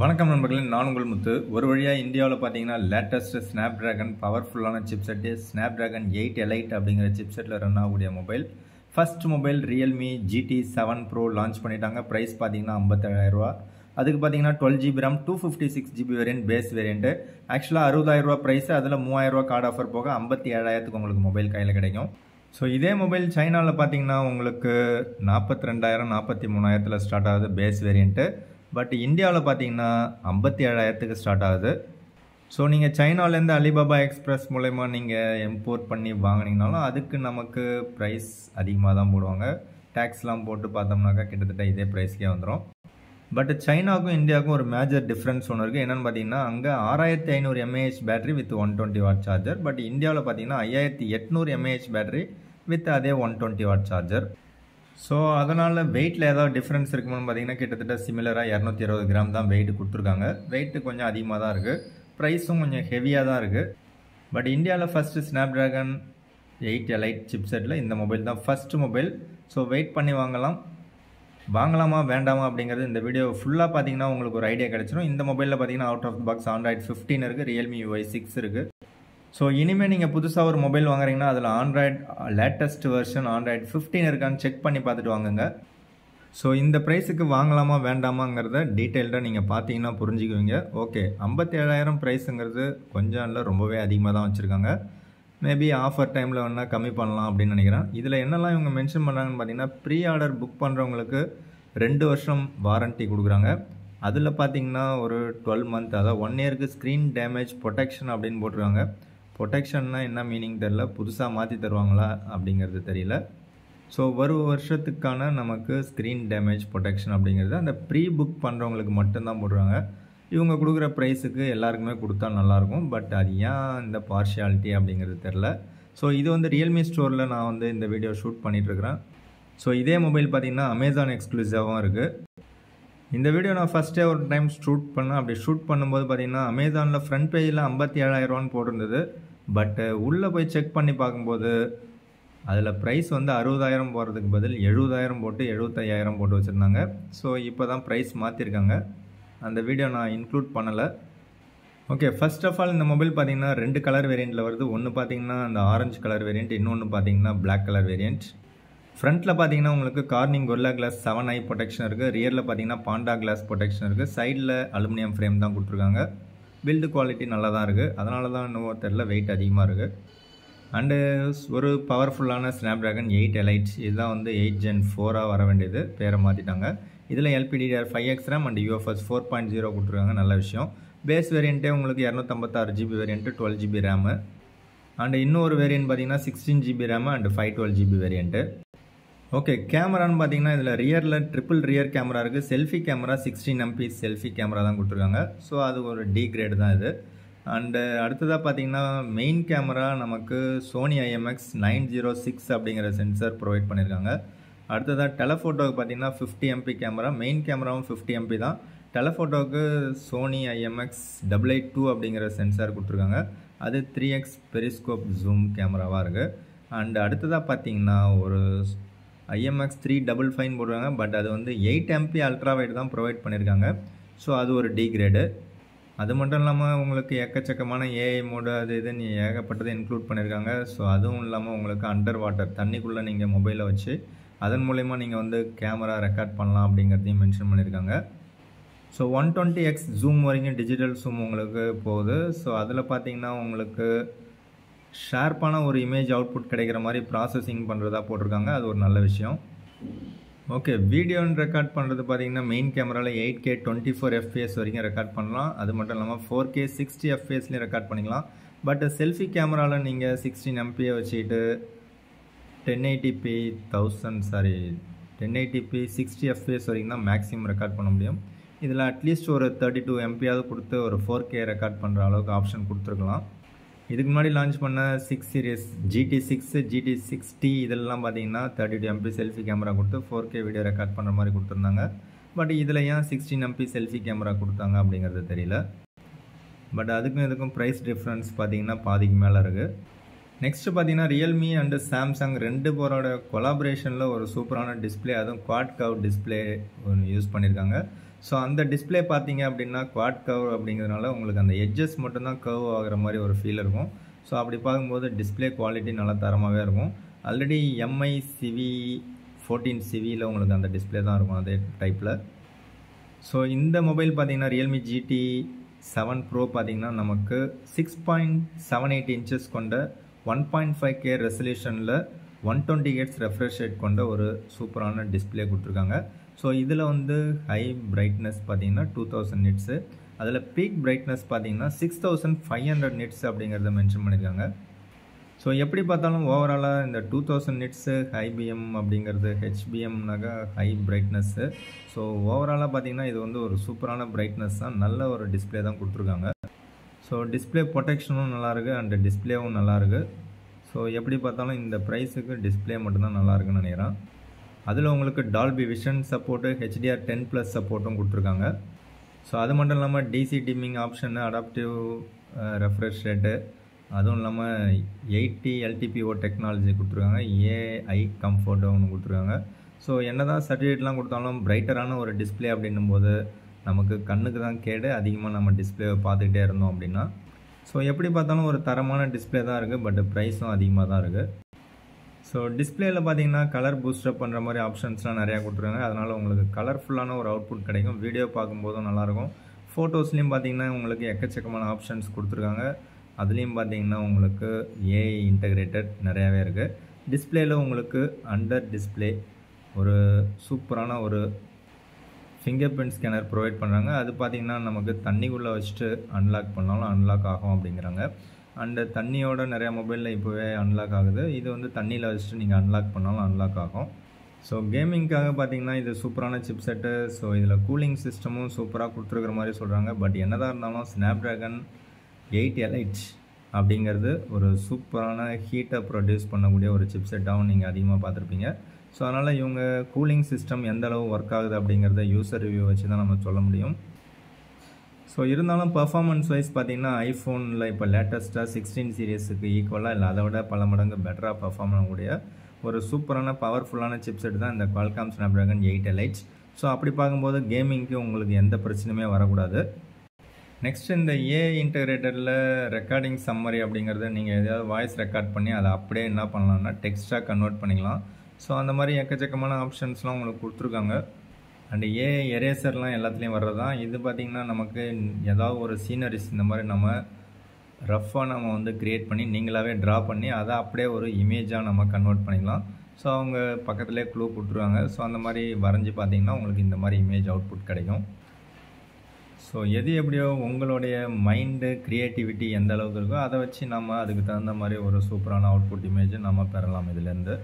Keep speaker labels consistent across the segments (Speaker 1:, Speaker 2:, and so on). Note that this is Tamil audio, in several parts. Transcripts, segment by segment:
Speaker 1: வணக்கம் நண்பர்களே, நான் உங்கள் முத்து. ஒரு வழியாக இந்தியாவில் பார்த்தீங்கன்னா லேட்டஸ்ட் ஸ்னாப்ட்ராகன் பவர்ஃபுல்லான சிப்செட்டு ஸ்னாப்ட்ராகன் 8 எலைட் அப்படிங்கிற சிப்செட்டில் ரன் ஆகக்கூடிய mobile. First mobile Realme GT7 Pro launch பண்ணிட்டாங்க. ப்ரைஸ் பார்த்தீங்கன்னா 57,000 ரூபா. அதுக்கு பார்த்தீங்கன்னா 12GB RAM 256GB variant base variant. ஆக்சுவலாக 60,000 ரூபா ப்ரைஸ், அதில் 3,000 ரூபா கார்டு ஆஃபர் போக 57,000க்கு உங்களுக்கு மொபைல் கையில் கிடைக்கும். ஸோ இதே மொபைல் சைனாவில் பார்த்தீங்கன்னா உங்களுக்கு 42,000 43,000 ஸ்டார்ட் ஆகுது பேஸ் வேரியன்ட்டு. பட் இந்தியாவில் பார்த்தீங்கன்னா 57,000க்கு ஸ்டார்ட் ஆகுது. ஸோ நீங்கள் சைனாலேருந்து அலிபாபா எக்ஸ்பிரஸ் மூலயமா நீங்கள் இம்போர்ட் பண்ணி வாங்கினீங்கனாலும் அதுக்கு நமக்கு ப்ரைஸ் அதிகமாக தான் போடுவாங்க. டேக்ஸ்லாம் போட்டு பார்த்தோம்னாக்கா கிட்டத்தட்ட இதே ப்ரைஸ்க்கே வந்துடும். பட் சைனாவுக்கும் இந்தியாவுக்கும் ஒரு மேஜர் டிஃப்ரென்ஸ் ஒன்று இருக்குது. என்னென்னு பார்த்தீங்கன்னா அங்கே 6500 mAh battery with 120 watt charger. But இந்தியாவில் பார்த்தீங்கன்னா 5800 mAh பேட்டரி வித் அதே 120 வாட் சார்ஜர். ஸோ அதனால் வெயிட்டில் ஏதாவது டிஃப்ரென்ஸ் இருக்குமான்னு பார்த்தீங்கன்னா கிட்டத்தட்ட சிமிலராக 220 கிராம் தான் வெயிட் கொடுத்துருக்காங்க. வெயிட்டு கொஞ்சம் அதிகமாக தான் இருக்குது. ப்ரைஸும் கொஞ்சம் ஹெவியாக தான் இருக்குது. பட் இந்தியாவில் ஃபஸ்ட்டு ஸ்னாப்ட்ராகன் 8 எலைட் சிப்செட்டில் இந்த மொபைல் தான் ஃபஸ்ட்டு மொபைல். ஸோ வெயிட் பண்ணி வாங்கலாமா வேண்டாமா அப்படிங்கிறது இந்த வீடியோ ஃபுல்லாக பார்த்தீங்கன்னா உங்களுக்கு ஒரு ஐடியா கிடச்சிடும். இந்த மொபைலில் பார்த்தீங்கன்னா அவுட் ஆஃப் பாக்ஸ் ஆண்ட்ராய்டு 15 இருக்குது, ரியல்மி UI 6 இருக்குது. ஸோ இனிமேல் நீங்கள் புதுசாக ஒரு மொபைல் வாங்குறீங்கன்னா அதில் ஆண்ட்ராய்டு லேட்டஸ்ட் வெர்ஷன் ஆண்ட்ராய்டு 15 இருக்கான்னு செக் பண்ணி பார்த்துட்டு வாங்குங்க. ஸோ இந்த ப்ரைஸுக்கு வாங்கலாமா வேண்டாமாங்கிறத டீட்டெயில்டாக நீங்கள் பார்த்தீங்கன்னா புரிஞ்சுக்குவீங்க. ஓகே, 57,000 ப்ரைஸுங்கிறது கொஞ்சம் இல்லை, ரொம்பவே அதிகமாக தான் வச்சுருக்காங்க. மேபி ஆஃபர் டைமில் வேணால் கம்மி பண்ணலாம் அப்படின்னு நினைக்கிறேன். இதில் என்னெல்லாம் இவங்க மென்ஷன் பண்ணுறாங்கன்னு பார்த்தீங்கன்னா ப்ரீ ஆர்டர் புக் பண்ணுறவங்களுக்கு 2 வருஷம் வாரண்ட்டி கொடுக்குறாங்க. அதில் பார்த்தீங்கன்னா ஒரு 12 மந்த், அதாவது 1 இயருக்கு ஸ்க்ரீன் டேமேஜ் ப்ரொடெக்ஷன் அப்படின்னு போட்டிருக்காங்க. ப்ரொடெக்ஷன்னா என்ன மீனிங் தெரில, புதுசாக மாற்றி தருவாங்களா அப்படிங்கிறது தெரியல. ஸோ ஒரு வருஷத்துக்கான நமக்கு ஸ்க்ரீன் டேமேஜ் ப்ரொடெக்ஷன் அப்படிங்கிறது அந்த ப்ரீ புக் பண்ணுறவங்களுக்கு மட்டும்தான் போடுறாங்க. இவங்க கொடுக்குற ப்ரைஸுக்கு எல்லாருக்குமே கொடுத்தா நல்லாயிருக்கும். பட் அது ஏன் இந்த பார்ஷியாலிட்டி அப்படிங்கிறது தெரில. ஸோ இது வந்து ரியல்மி ஸ்டோரில் நான் வந்து இந்த வீடியோ ஷூட் பண்ணிகிட்ருக்கிறேன். ஸோ இதே மொபைல் பார்த்திங்கன்னா அமேசான் எக்ஸ்க்ளூசிவாகவும் இருக்குது. இந்த வீடியோ நான் ஃபஸ்ட்டே ஒரு டைம் ஷூட் பண்ணேன். அப்படி ஷூட் பண்ணும்போது பார்த்திங்கன்னா அமேசானில் ஃப்ரண்ட் பேஜில் 57,000 ரூபான்னு போட்டிருந்தது. பட்டு உள்ளே போய் செக் பண்ணி பார்க்கும்போது அதில் ப்ரைஸ் வந்து 60,000 போகிறதுக்கு பதில் 70,000 போட்டு 75,000 போட்டு வச்சுருந்தாங்க. ஸோ இப்போ தான் ப்ரைஸ் மாற்றிருக்காங்க. அந்த வீடியோ நான் இன்க்ளூட் பண்ணலை. ஓகே, ஃபர்ஸ்ட் ஆஃப் ஆல் இந்த மொபைல் பார்த்திங்கன்னா 2 கலர் வேரியண்ட்டில் வருது. ஒன்று பார்த்திங்கன்னா அந்த ஆரஞ்சு கலர் வேரியண்ட், இன்னொன்று பார்த்திங்கன்னா பிளாக் கலர் வேரியண்ட். ஃப்ரண்ட்டில் பார்த்தீங்கன்னா உங்களுக்கு Corning gorilla class 7i protection இருக்குது. ரியரில் பார்த்தீங்கன்னா பாண்டா கிளாஸ் ப்ரொடெக்ஷன் இருக்குது. சைடில் அலுமினியம் ஃப்ரேம் தான் கொடுத்துருக்காங்க. பில்டு குவாலிட்டி நல்லா தான் இருக்குது. அதனால தான் இன்னும் தெரியல வெயிட் அதிகமாக இருக்குது. அண்டு ஒரு பவர்ஃபுல்லான ஸ்னாப்ட்ராகன் 8 எலைட், இதுதான் வந்து 8 Gen 4 வர வேண்டியது, பேரை மாற்றிட்டாங்க. இதில் LPDDR5X RAM அண்ட் UFS 4.0 கொடுத்துருக்காங்க, நல்ல விஷயம். பேஸ் வேரியண்ட்டே உங்களுக்கு 256GB variant, 12GB RAM. And இன்னொரு வேரியன்ட் பார்த்தீங்கன்னா 16GB RAM and 512GB variant. Okay, கேமரான்னு பார்த்தீங்கன்னா இதில் ரியரில் ட்ரிபிள் ரியர் கேமரா இருக்குது. Selfie camera 16MP selfie camera தான் கொடுத்துருக்காங்க. ஸோ அது ஒரு டி கிரேடு தான் இது. அண்டு அடுத்ததாக பார்த்தீங்கன்னா மெயின் கேமரா நமக்கு சோனி IMX906 அப்படிங்கிற சென்சர் ப்ரொவைட் பண்ணியிருக்காங்க. அடுத்ததாக டெலஃபோட்டோவுக்கு பார்த்தீங்கன்னா 50MP கேமரா, மெயின் கேமராவும் 50MP தான். டெலஃபோட்டோவுக்கு சோனி IMX882 அப்படிங்கிற சென்சார் கொடுத்துருக்காங்க. அது 3x பெரிஸ்கோப் ஜூம் கேமராவாக இருக்குது. அண்டு அடுத்ததாக பார்த்தீங்கன்னா ஒரு IMX355 போடுறாங்க. பட் அது வந்து 8MP அல்ட்ரா வைட் தான் ப்ரொவைட் பண்ணியிருக்காங்க. ஸோ அது ஒரு டி கிரேடு. அது மட்டும் இல்லாமல் உங்களுக்கு எக்கச்சக்கமான AI மோடு அது இதுன்னு ஏகப்பட்டதை இன்க்ளூட் பண்ணியிருக்காங்க. ஸோ அதுவும் இல்லாமல் உங்களுக்கு அண்டர் வாட்டர் தண்ணிக்குள்ளே நீங்கள் மொபைலை வச்சு அதன் மூலயமா நீங்கள் வந்து கேமரா ரெக்கார்ட் பண்ணலாம் அப்படிங்கிறதையும் மென்ஷன் பண்ணியிருக்காங்க. ஸோ 120x ஜூம் வரைக்கும் டிஜிட்டல் ஜூம் உங்களுக்கு போகுது. ஸோ அதில் பார்த்தீங்கன்னா உங்களுக்கு ஷார்ப்பான ஒரு இமேஜ் அவுட்புட் கிடைக்கிற மாதிரி ப்ராசஸிங் பண்ணுறதா போட்டிருக்காங்க. அது ஒரு நல்ல விஷயம். ஓகே, வீடியோன்னு ரெக்கார்ட் பண்ணுறது பார்த்தீங்கன்னா மெயின் கேமராவில் 8K 24 FPS வரைக்கும் ரெக்கார்ட் பண்ணலாம். அது மட்டும் இல்லாமல் 4K 60 FPSலையும் ரெக்கார்ட் பண்ணிக்கலாம். பட் செல்ஃபி கேமராவில் நீங்கள் 16MP வச்சுக்கிட்டு 1080p 60 FPS வரைக்கும் தான் மேக்ஸிமம் ரெக்கார்ட் பண்ண முடியும். இதில் அட்லீஸ்ட் ஒரு 32MP கொடுத்து ஒரு 4K ரெக்கார்ட் பண்ணுற அளவுக்கு ஆப்ஷன் கொடுத்துருக்கலாம். இதுக்கு முன்னாடி லான்ச் பண்ண 6 சீரிஸ் GT6 GT6T இதெல்லாம் பார்த்தீங்கன்னா 32MP செல்ஃபி கேமரா கொடுத்து 4K வீடியோ ரெக்கார்ட் பண்ணுற மாதிரி கொடுத்துருந்தாங்க. பட் இதில் ஏன் 16MP செல்ஃபி கேமரா கொடுத்தாங்க அப்படிங்கிறது தெரியல. பட் அதுக்கும் இதுக்கும் ப்ரைஸ் டிஃப்ரென்ஸ் பார்த்தீங்கன்னா பாதிக்கு மேலே இருக்குது. நெக்ஸ்ட்டு பார்த்தீங்கன்னா ரியல்மி அண்டு சாம்சங் 2 பேரோட கொலாபரேஷனில் ஒரு சூப்பரான டிஸ்பிளே, அதுவும் குவாட் கர்வ் டிஸ்பிளே ஒன்று யூஸ் பண்ணியிருக்காங்க. ஸோ அந்த டிஸ்பிளே பார்த்தீங்க அப்படின்னா குவாட் கர்வ் அப்படிங்கிறதுனால உங்களுக்கு அந்த எட்ஜஸ் மட்டும்தான் கர்வ் ஆகிற மாதிரி ஒரு ஃபீல் இருக்கும். ஸோ அப்படி பார்க்கும்போது டிஸ்பிளே குவாலிட்டி நல்லா தரமாகவே இருக்கும். ஆல்ரெடி எம்ஐ சிவி 14 சிவியில் உங்களுக்கு அந்த டிஸ்பிளே தான் இருக்கும் அதே டைப்பில். ஸோ இந்த மொபைல் பார்த்தீங்கன்னா ரியல்மி GT 7 Pro பார்த்தீங்கன்னா நமக்கு 6.78 இன்ச்சஸ் கொண்ட 1.5K ரெசல்யூஷனில் 120 Hz ரெஃப்ரெஷ் ரேட் கொண்ட ஒரு சூப்பரான டிஸ்பிளே கொடுத்துருக்காங்க. ஸோ இதில் வந்து ஹை பிரைட்னஸ் பார்த்தீங்கன்னா 2000 நிட்ஸு, அதில் பீக் பிரைட்னஸ் பார்த்தீங்கன்னா 6500 நிட்ஸ் அப்படிங்கிறத மென்ஷன் பண்ணியிருக்காங்க. ஸோ எப்படி பார்த்தாலும் ஓவராலாக இந்த 2000 நிட்ஸு ஹைபிஎம் அப்படிங்கிறது ஹெச்பிஎம்னாக்கா ஹை பிரைட்னஸ்ஸு. ஸோ ஓவராலாக பார்த்தீங்கன்னா இது வந்து ஒரு சூப்பரான பிரைட்னஸ் தான், நல்ல ஒரு டிஸ்பிளே தான் கொடுத்துருக்காங்க. ஸோ டிஸ்பிளே ப்ரொடெக்ஷனும் நல்லாயிருக்கு அண்ட் டிஸ்பிளேவும் நல்லாயிருக்கு. ஸோ எப்படி பார்த்தாலும் இந்த ப்ரைஸுக்கு டிஸ்பிளே மட்டும்தான் நல்லாயிருக்குன்னு நினைக்கிறேன். அதில் உங்களுக்கு டால்பி விஷன் சப்போர்ட்டு, HDR10+ சப்போர்ட்டும் கொடுத்துருக்காங்க. ஸோ அது மட்டும் இல்லாமல் DC dimming option, adaptive refresh rate, அதுவும் இல்லாமல் 80 LTPO டெக்னாலஜி கொடுத்துருக்காங்க, AI கம்ஃபர்ட் ஒன்று கொடுத்துருக்காங்க. ஸோ என்ன தான் சர்டிஃபிகேட்லாம் கொடுத்தாலும் பிரைட்டரான ஒரு டிஸ்பிளே அப்படின்னும் போது நமக்கு கண்ணுக்கு தான் கேடு, அதிகமாக நம்ம டிஸ்பிளேவை பார்த்துக்கிட்டே இருந்தோம் அப்படின்னா. ஸோ எப்படி பார்த்தாலும் ஒரு தரமான டிஸ்பிளே தான் இருக்குது, பட் ப்ரைஸும் அதிகமாக தான் இருக்குது. ஸோ டிஸ்பிளேயில் பார்த்தீங்கன்னா கலர் பூஸ்டப் பண்ணுற மாதிரி ஆப்ஷன்ஸ்லாம் நிறையா கொடுத்துருக்காங்க. அதனால் உங்களுக்கு கலர்ஃபுல்லான ஒரு அவுட்புட் கிடைக்கும். வீடியோ பார்க்கும்போதும் நல்லாயிருக்கும். ஃபோட்டோஸ்லேயும் பார்த்தீங்கன்னா உங்களுக்கு எக்கச்சக்கமான ஆப்ஷன்ஸ் கொடுத்துருக்காங்க. அதுலேயும் பார்த்தீங்கன்னா உங்களுக்கு AI இன்டகிரேட்டட் நிறையாவே இருக்குது. டிஸ்பிளேயில் உங்களுக்கு அண்டர் டிஸ்பிளே ஒரு சூப்பரான ஒரு ஃபிங்கர் பிரிண்ட் ஸ்கேனர் ப்ரொவைட் பண்ணுறாங்க. அது பார்த்திங்கன்னா நமக்கு தண்ணிக்குள்ளே வச்சுட்டு அன்லாக் பண்ணாலும் அன்லாக் ஆகும் அப்படிங்கிறாங்க. அண்டு தண்ணியோட நிறையா மொபைலில் இப்போவே அன்லாக் ஆகுது. இது வந்து தண்ணியில் வச்சுட்டு நீங்கள் அன்லாக் பண்ணாலும் அன்லாக் ஆகும். ஸோ கேமிங்காக பார்த்தீங்கன்னா இது சூப்பரான சிப் செட்டு. ஸோ இதில் கூலிங் சிஸ்டமும் சூப்பராக கொடுத்துருக்குற மாதிரி சொல்கிறாங்க. பட் என்னதான் இருந்தாலும் ஸ்னாப்ட்ராகன் 8 Elite அப்படிங்கிறது ஒரு சூப்பரான ஹீட்டை ப்ரொடியூஸ் பண்ணக்கூடிய ஒரு சிப் செட்டாகவும் நீங்கள் அதிகமாக பார்த்துருப்பீங்க. ஸோ அதனால் இவங்க கூலிங் சிஸ்டம் எந்த அளவு ஒர்க் ஆகுது அப்படிங்கிறத யூசர் ரிவ்யூ வச்சு தான் நம்ம சொல்ல முடியும். ஸோ இருந்தாலும் பர்ஃபார்மன்ஸ் வைஸ் பார்த்திங்கன்னா ஐஃபோனில் இப்போ லேட்டஸ்ட்டாக 16 சீரீஸுக்கு ஈக்குவலாக இல்லை அதை விட பல மடங்கு பெட்டராக பர்ஃபார்ம் பண்ணக்கூடிய ஒரு சூப்பரான பவர்ஃபுல்லான சிப் செட் தான் இந்த Qualcomm Snapdragon 8 Elite. ஸோ அப்படி பார்க்கும்போது கேமிங்க்கு உங்களுக்கு எந்த பிரச்சனையுமே வரக்கூடாது. நெக்ஸ்ட் இந்த AI இன்டகிரேட்டரில் ரெக்கார்டிங் சம்மரி அப்படிங்கிறது நீங்கள் எதாவது வாய்ஸ் ரெக்கார்ட் பண்ணி அதை அப்படியே என்ன பண்ணலாம்னா டெக்ஸ்ட்டாக கன்வெர்ட் பண்ணிக்கலாம். ஸோ அந்த மாதிரி எக்கச்சக்கமான ஆப்ஷன்ஸ்லாம் உங்களுக்கு கொடுத்துருக்காங்க. அண்டு AI எரேசர்லாம் எல்லாத்துலேயும் வர்றது தான். இது பார்த்திங்கன்னா நமக்கு ஏதாவது ஒரு சீனரிஸ் இந்த மாதிரி நம்ம ரஃப்பாக நம்ம வந்து க்ரியேட் பண்ணி நீங்களாகவே ட்ரா பண்ணி அதை அப்படியே ஒரு இமேஜாக நம்ம கன்வெர்ட் பண்ணிக்கலாம். ஸோ அவங்க பக்கத்துலேயே க்ளூ கொடுத்துருவாங்க. ஸோ அந்த மாதிரி வரைஞ்சி பார்த்திங்கன்னா உங்களுக்கு இந்த மாதிரி இமேஜ் அவுட்புட் கிடைக்கும். ஸோ எது எப்படியோ உங்களுடைய மைண்டு க்ரியேட்டிவிட்டி எந்த அளவுக்கு இருக்கோ அதை வச்சு நம்ம அதுக்கு தகுந்த மாதிரி ஒரு சூப்பரான அவுட்புட் இமேஜை நம்ம பெறலாம் இதுலேருந்து.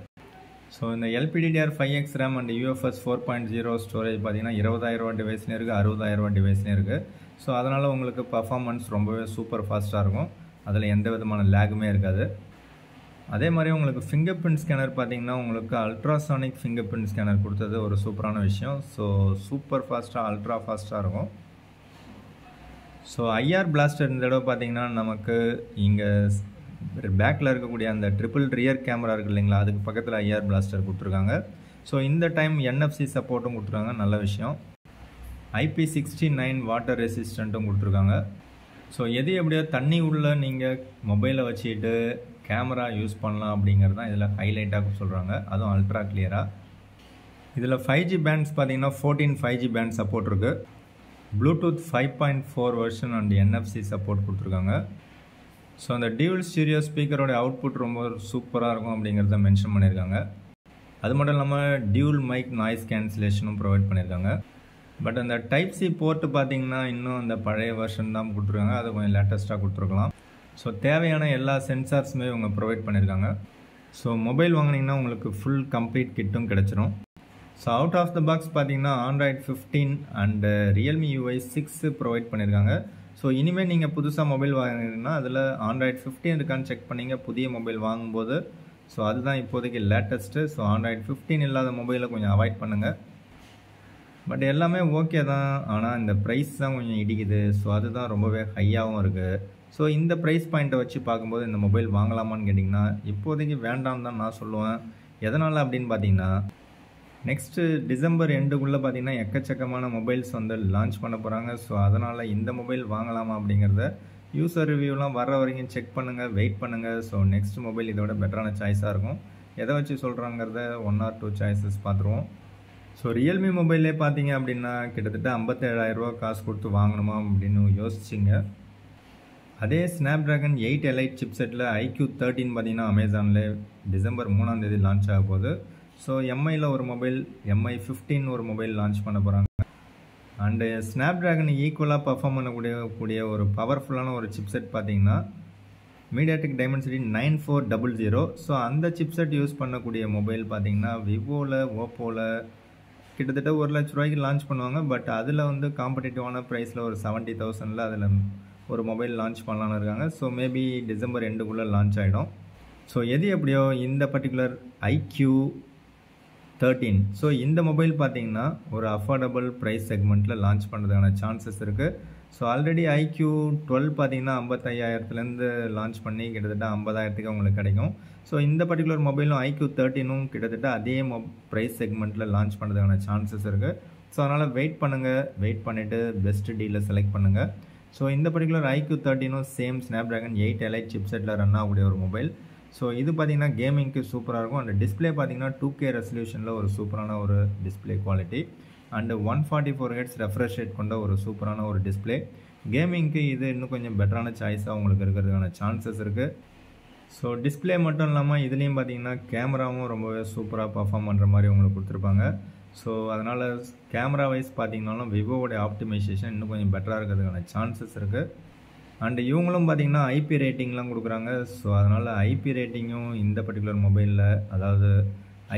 Speaker 1: ஸோ இந்த LPDDR5X RAM and UFS 4.0 storage பார்த்திங்கன்னா 20,000 டிவைஸ்லேயும் இருக்குது, 60,000 டிவைஸ்லேயும் இருக்குது. ஸோ அதனால் உங்களுக்கு பர்ஃபார்மன்ஸ் ரொம்பவே சூப்பர் ஃபாஸ்ட்டாக இருக்கும். அதில் எந்த விதமான லேகுமே இருக்காது. அதே மாதிரி உங்களுக்கு ஃபிங்கர் பிரிண்ட் ஸ்கேனர் பார்த்திங்கன்னா உங்களுக்கு அல்ட்ராசானிக் ஃபிங்கர் பிரிண்ட் ஸ்கேனர் கொடுத்தது ஒரு சூப்பரான விஷயம். ஸோ சூப்பர் ஃபாஸ்ட்டாக அல்ட்ரா ஃபாஸ்ட்டாக இருக்கும். ஸோ IR பிளாஸ்டர் இந்த தடவை பார்த்திங்கன்னா நமக்கு இங்கே பேக்கில் இருக்கக்கூடிய அந்த ட்ரிபிள் ரியர் கேமரா இருக்குது இல்லைங்களா, அதுக்கு பக்கத்தில் IR பிளாஸ்டர் கொடுத்துருக்காங்க. ஸோ இந்த டைம் NFC சப்போர்ட்டும் கொடுத்துருக்காங்க, நல்ல விஷயம். IP69 வாட்டர் ரெசிஸ்டண்ட்டும் கொடுத்துருக்காங்க. ஸோ எது எப்படியோ தண்ணி உள்ள நீங்கள் மொபைலை வச்சுக்கிட்டு கேமரா யூஸ் பண்ணலாம் அப்படிங்கிறது தான் இதில் ஹைலைட்டாக சொல்கிறாங்க, அதுவும் அல்ட்ரா கிளியராக. இதில் 5G பேண்ட்ஸ் பார்த்திங்கன்னா 14 5G பேண்ட் சப்போர்ட் இருக்குது. Bluetooth 5.4 version and NFC support கொடுத்துருக்காங்க. ஸோ அந்த டியூல் ஸ்டீரியோ ஸ்பீக்கரோட அவுட்புட் ரொம்ப சூப்பராக இருக்கும் அப்படிங்கிறத மென்ஷன் பண்ணியிருக்காங்க. அது மட்டும் இல்லாமல் டியூல் மைக் நாய்ஸ் கேன்சலேஷனும் ப்ரொவைட் பண்ணியிருக்காங்க. பட் அந்த Type-C போர்ட்டு பார்த்திங்கன்னா இன்னும் அந்த பழைய வெர்ஷன் தான் கொடுத்துருக்காங்க, அது கொஞ்சம் லேட்டஸ்ட்டாக கொடுத்துருக்கலாம். ஸோ தேவையான எல்லா சென்சார்ஸுமே இவங்க ப்ரொவைட் பண்ணியிருக்காங்க. ஸோ மொபைல் வாங்கினீங்கன்னா உங்களுக்கு ஃபுல் கம்ப்ளீட் கிட்டும் கிடச்சிரும். So out of the box பார்த்தீங்கன்னா Android 15 and Realme UI 6 provide பண்ணியிருக்காங்க. ஸோ இனிமேல் நீங்கள் புதுசாக மொபைல் வாங்கினீங்கன்னா அதில் Android 15 இருக்கான்னு செக் பண்ணிங்க புதிய மொபைல் வாங்கும்போது. ஸோ அதுதான் இப்போதைக்கு லேட்டஸ்ட்டு. ஸோ Android 15 இல்லாத மொபைலை கொஞ்சம் அவாய்ட் பண்ணுங்கள். பட் எல்லாமே ஓகே தான், ஆனால் இந்த ப்ரைஸ் தான் கொஞ்சம் இடிக்குது. ஸோ அதுதான் ரொம்பவே ஹையாகவும் இருக்குது. ஸோ இந்த ப்ரைஸ் பாயிண்ட்டை வச்சு பார்க்கும்போது இந்த மொபைல் வாங்கலாமான்னு கேட்டிங்கன்னா இப்போதைக்கு வேண்டாம்னு தான் நான் சொல்லுவேன். எதனால் அப்படின்னு பார்த்தீங்கன்னா நெக்ஸ்ட்டு டிசம்பர் எண்டுக்குள்ளே பார்த்தீங்கன்னா எக்கச்சக்கமான மொபைல்ஸ் வந்து லான்ச் பண்ண போகிறாங்க. ஸோ அதனால் இந்த மொபைல் வாங்கலாமா அப்படிங்கிறத யூசர் ரிவ்யூலாம் வர்ற வரைக்கும் செக் பண்ணுங்கள், வெயிட் பண்ணுங்கள். ஸோ நெக்ஸ்ட் மொபைல் இதோட பெட்டரான சாய்ஸாக இருக்கும். எதை வச்சு சொல்கிறாங்கிறத 1 or 2 சாய்ஸஸ் பார்த்துருவோம். ஸோ ரியல்மி மொபைல்லே பார்த்தீங்க அப்படின்னா கிட்டத்தட்ட 57,000 காசு கொடுத்து வாங்கணுமா அப்படின்னு யோசிச்சிங்க. அதே ஸ்னாப்ட்ராகன் 8 எலைட் சிப்செட்டில் IQ13 பார்த்தீங்கன்னா அமேசானில் டிசம்பர் 3ஆம் தேதி லான்ச் ஆக போகுது. ஸோ எம்ஐயில் ஒரு மொபைல், MI15 ஒரு மொபைல் லான்ச் பண்ண போகிறாங்க. அண்டு ஸ்னாப்ட்ராகன் ஈக்குவலாக பர்ஃபார்ம் பண்ணக்கூடிய ஒரு பவர்ஃபுல்லான ஒரு சிப்செட் பார்த்தீங்கன்னா மீடியாடெக் டைமென்சிட்டி 9400. ஸோ அந்த சிப்செட் யூஸ் பண்ணக்கூடிய மொபைல் பார்த்தீங்கன்னா விவோவில், ஓப்போவில் கிட்டத்தட்ட 1 லட்ச ரூபாய்க்கு லான்ச் பண்ணுவாங்க. பட் அதில் வந்து காம்படிட்டிவான ப்ரைஸில் ஒரு 70,000 அதில் ஒரு மொபைல் லான்ச் பண்ணலான்னு இருக்காங்க. ஸோ மேபி டிசம்பர் எண்டுக்குள்ளே லான்ச் ஆகிடும். ஸோ எது எப்படியோ இந்த பர்டிகுலர் IQ13, ஸோ இந்த மொபைல் பார்த்தீங்கன்னா ஒரு அஃபோர்டபுள் ப்ரைஸ் செக்மெண்ட்டில் லான்ச் பண்ணுறதுக்கான சான்சஸ் இருக்குது. ஸோ ஆல்ரெடி IQ12 பார்த்தீங்கன்னா 55,000லேருந்து லான்ச் பண்ணி கிட்டத்தட்ட 50,000க்கு உங்களுக்கு கிடைக்கும். ஸோ இந்த பர்டிகுலர் மொபைலும் IQ13ம் கிட்டத்தட்ட அதே ப்ரைஸ் செக்மெண்ட்டில் லான்ச் பண்ணுறதுக்கான சான்சஸ் இருக்குது. ஸோ அதனால் வெயிட் பண்ணுங்கள், வெயிட் பண்ணிவிட்டு பெஸ்ட் டீலை செலக்ட் பண்ணுங்கள். ஸோ இந்த பர்டிகுலர் IQ13ம் சேம் ஸ்னாப்ட்ராகன் 8 எலைட் சிப்செட்டில் ரன் ஆகக்கூடிய ஒரு மொபைல். ஸோ இது பார்த்தீங்கன்னா கேமிங்க்கு சூப்பராக இருக்கும். அண்ட் டிஸ்பிளே பார்த்தீங்கன்னா 2K ரெசல்யூஷனில் ஒரு சூப்பரான ஒரு display quality and 144 Hz refresh rate கொண்ட ஒரு சூப்பரான ஒரு டிஸ்பிளே. கேமிங்க்கு இது இன்னும் கொஞ்சம் பெட்டரான சாய்ஸாக உங்களுக்கு இருக்கிறதுக்கான சான்சஸ் இருக்குது. ஸோ டிஸ்பிளே மட்டும் இல்லாமல் இதுலேயும் பார்த்தீங்கன்னா கேமராவும் ரொம்பவே சூப்பராக பர்ஃபார்ம் பண்ணுற மாதிரி உங்களுக்கு கொடுத்துருப்பாங்க. ஸோ அதனால் கேமரா வைஸ் பார்த்தீங்கன்னாலும் விவோவோடைய ஆப்டிமைசேஷன் இன்னும் கொஞ்சம் பெட்டராக இருக்கிறதுக்கான சான்சஸ் இருக்குது. அண்டு இவங்களும் பார்த்தீங்கன்னா IP ரேட்டிங்லாம் கொடுக்குறாங்க. ஸோ அதனால் IP ரேட்டிங்கும் இந்த பர்டிகுலர் மொபைலில், அதாவது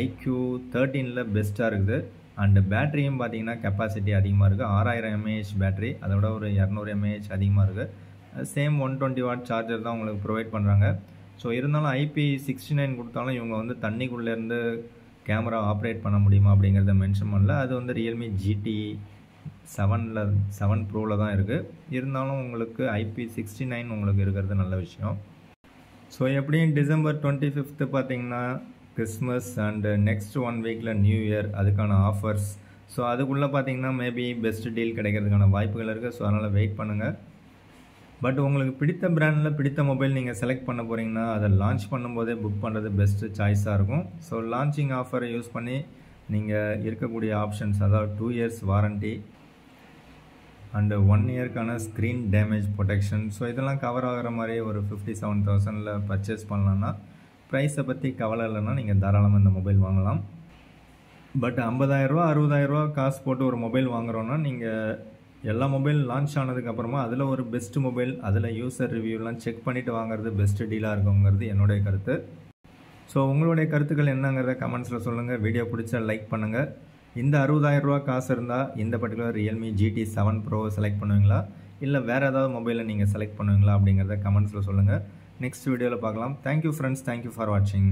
Speaker 1: IQ13ல் பெஸ்ட்டாக இருக்குது. அண்டு பேட்டரியும் பார்த்தீங்கன்னா கெப்பாசிட்டி அதிகமாக இருக்குது. 6000 mAh பேட்டரி, அதோட ஒரு 200 mAh அதிகமாக இருக்குது. சேம் 120 வாட் சார்ஜர் தான் உங்களுக்கு ப்ரொவைட் பண்ணுறாங்க. ஸோ இருந்தாலும் IP69 கொடுத்தாலும் இவங்க வந்து தண்ணிக்குள்ளேருந்து கேமரா ஆப்ரேட் பண்ண முடியுமா அப்படிங்கிறத மென்ஷன் பண்ணல. அது வந்து ரியல்மி GT 7 Proவில் தான் இருக்குது. இருந்தாலும் உங்களுக்கு IP69 உங்களுக்கு இருக்கிறது நல்ல விஷயம். ஸோ எப்படியும் டிசம்பர் 25 பார்த்தீங்கன்னா கிறிஸ்மஸ் அண்டு நெக்ஸ்ட் 1 வீக்கில் நியூ இயர், அதுக்கான ஆஃபர்ஸ். ஸோ அதுக்குள்ளே பார்த்தீங்கன்னா மேபி பெஸ்ட் டீல் கிடைக்கிறதுக்கான வாய்ப்புகள் இருக்குது. ஸோ அதனால் வெயிட் பண்ணுங்கள். பட் உங்களுக்கு பிடித்த பிராண்டில் பிடித்த மொபைல் நீங்கள் செலக்ட் பண்ண போகிறீங்கன்னா அதை லான்ச் பண்ணும்போதே புக் பண்ணுறது பெஸ்ட்டு சாய்ஸாக இருக்கும். ஸோ லான்ச்சிங் ஆஃபரை யூஸ் பண்ணி நீங்கள் இருக்கக்கூடிய ஆப்ஷன்ஸ், அதாவது 2 years வாரண்ட்டி அண்டு 1 yearக்கான ஸ்க்ரீன் டேமேஜ் ப்ரொடெக்ஷன், ஸோ இதெல்லாம் கவர் ஆகிற மாதிரி ஒரு 57,000ல் பர்ச்சேஸ் பண்ணலான்னா ப்ரைஸை பற்றி கவலை இல்லைன்னா நீங்கள் தாராளமாக இந்த மொபைல் வாங்கலாம். பட் 50,000 60,000 காசு போட்டு ஒரு மொபைல் வாங்குகிறோன்னா நீங்கள் எல்லா மொபைல் லான்ச் ஆனதுக்கப்புறமா அதில் ஒரு பெஸ்ட் மொபைல், அதில் யூசர் ரிவ்யூலாம் செக் பண்ணிவிட்டு வாங்குறது பெஸ்ட்டு டீலாக இருக்குங்கிறது என்னுடைய கருத்து. ஸோ உங்களுடைய கருத்துக்கள் என்னங்கிறத கமெண்ட்ஸில் சொல்லுங்கள். வீடியோ பிடிச்சா லைக் பண்ணுங்கள். இந்த 60,000 காசு இருந்தால் இந்த particular Realme GT 7 Pro select பண்ணுவீங்களா, இல்லை வேறு ஏதாவது மொபைலை நீங்கள் செலக்ட் பண்ணுவீங்களா அப்படிங்கிறத கமெண்ட்ஸில் சொல்லுங்கள். நெக்ஸ்ட் வீடியோவில் பார்க்கலாம். தேங்க்யூ ஃப்ரெண்ட்ஸ், தேங்க்யூ ஃபார் வாட்சிங்.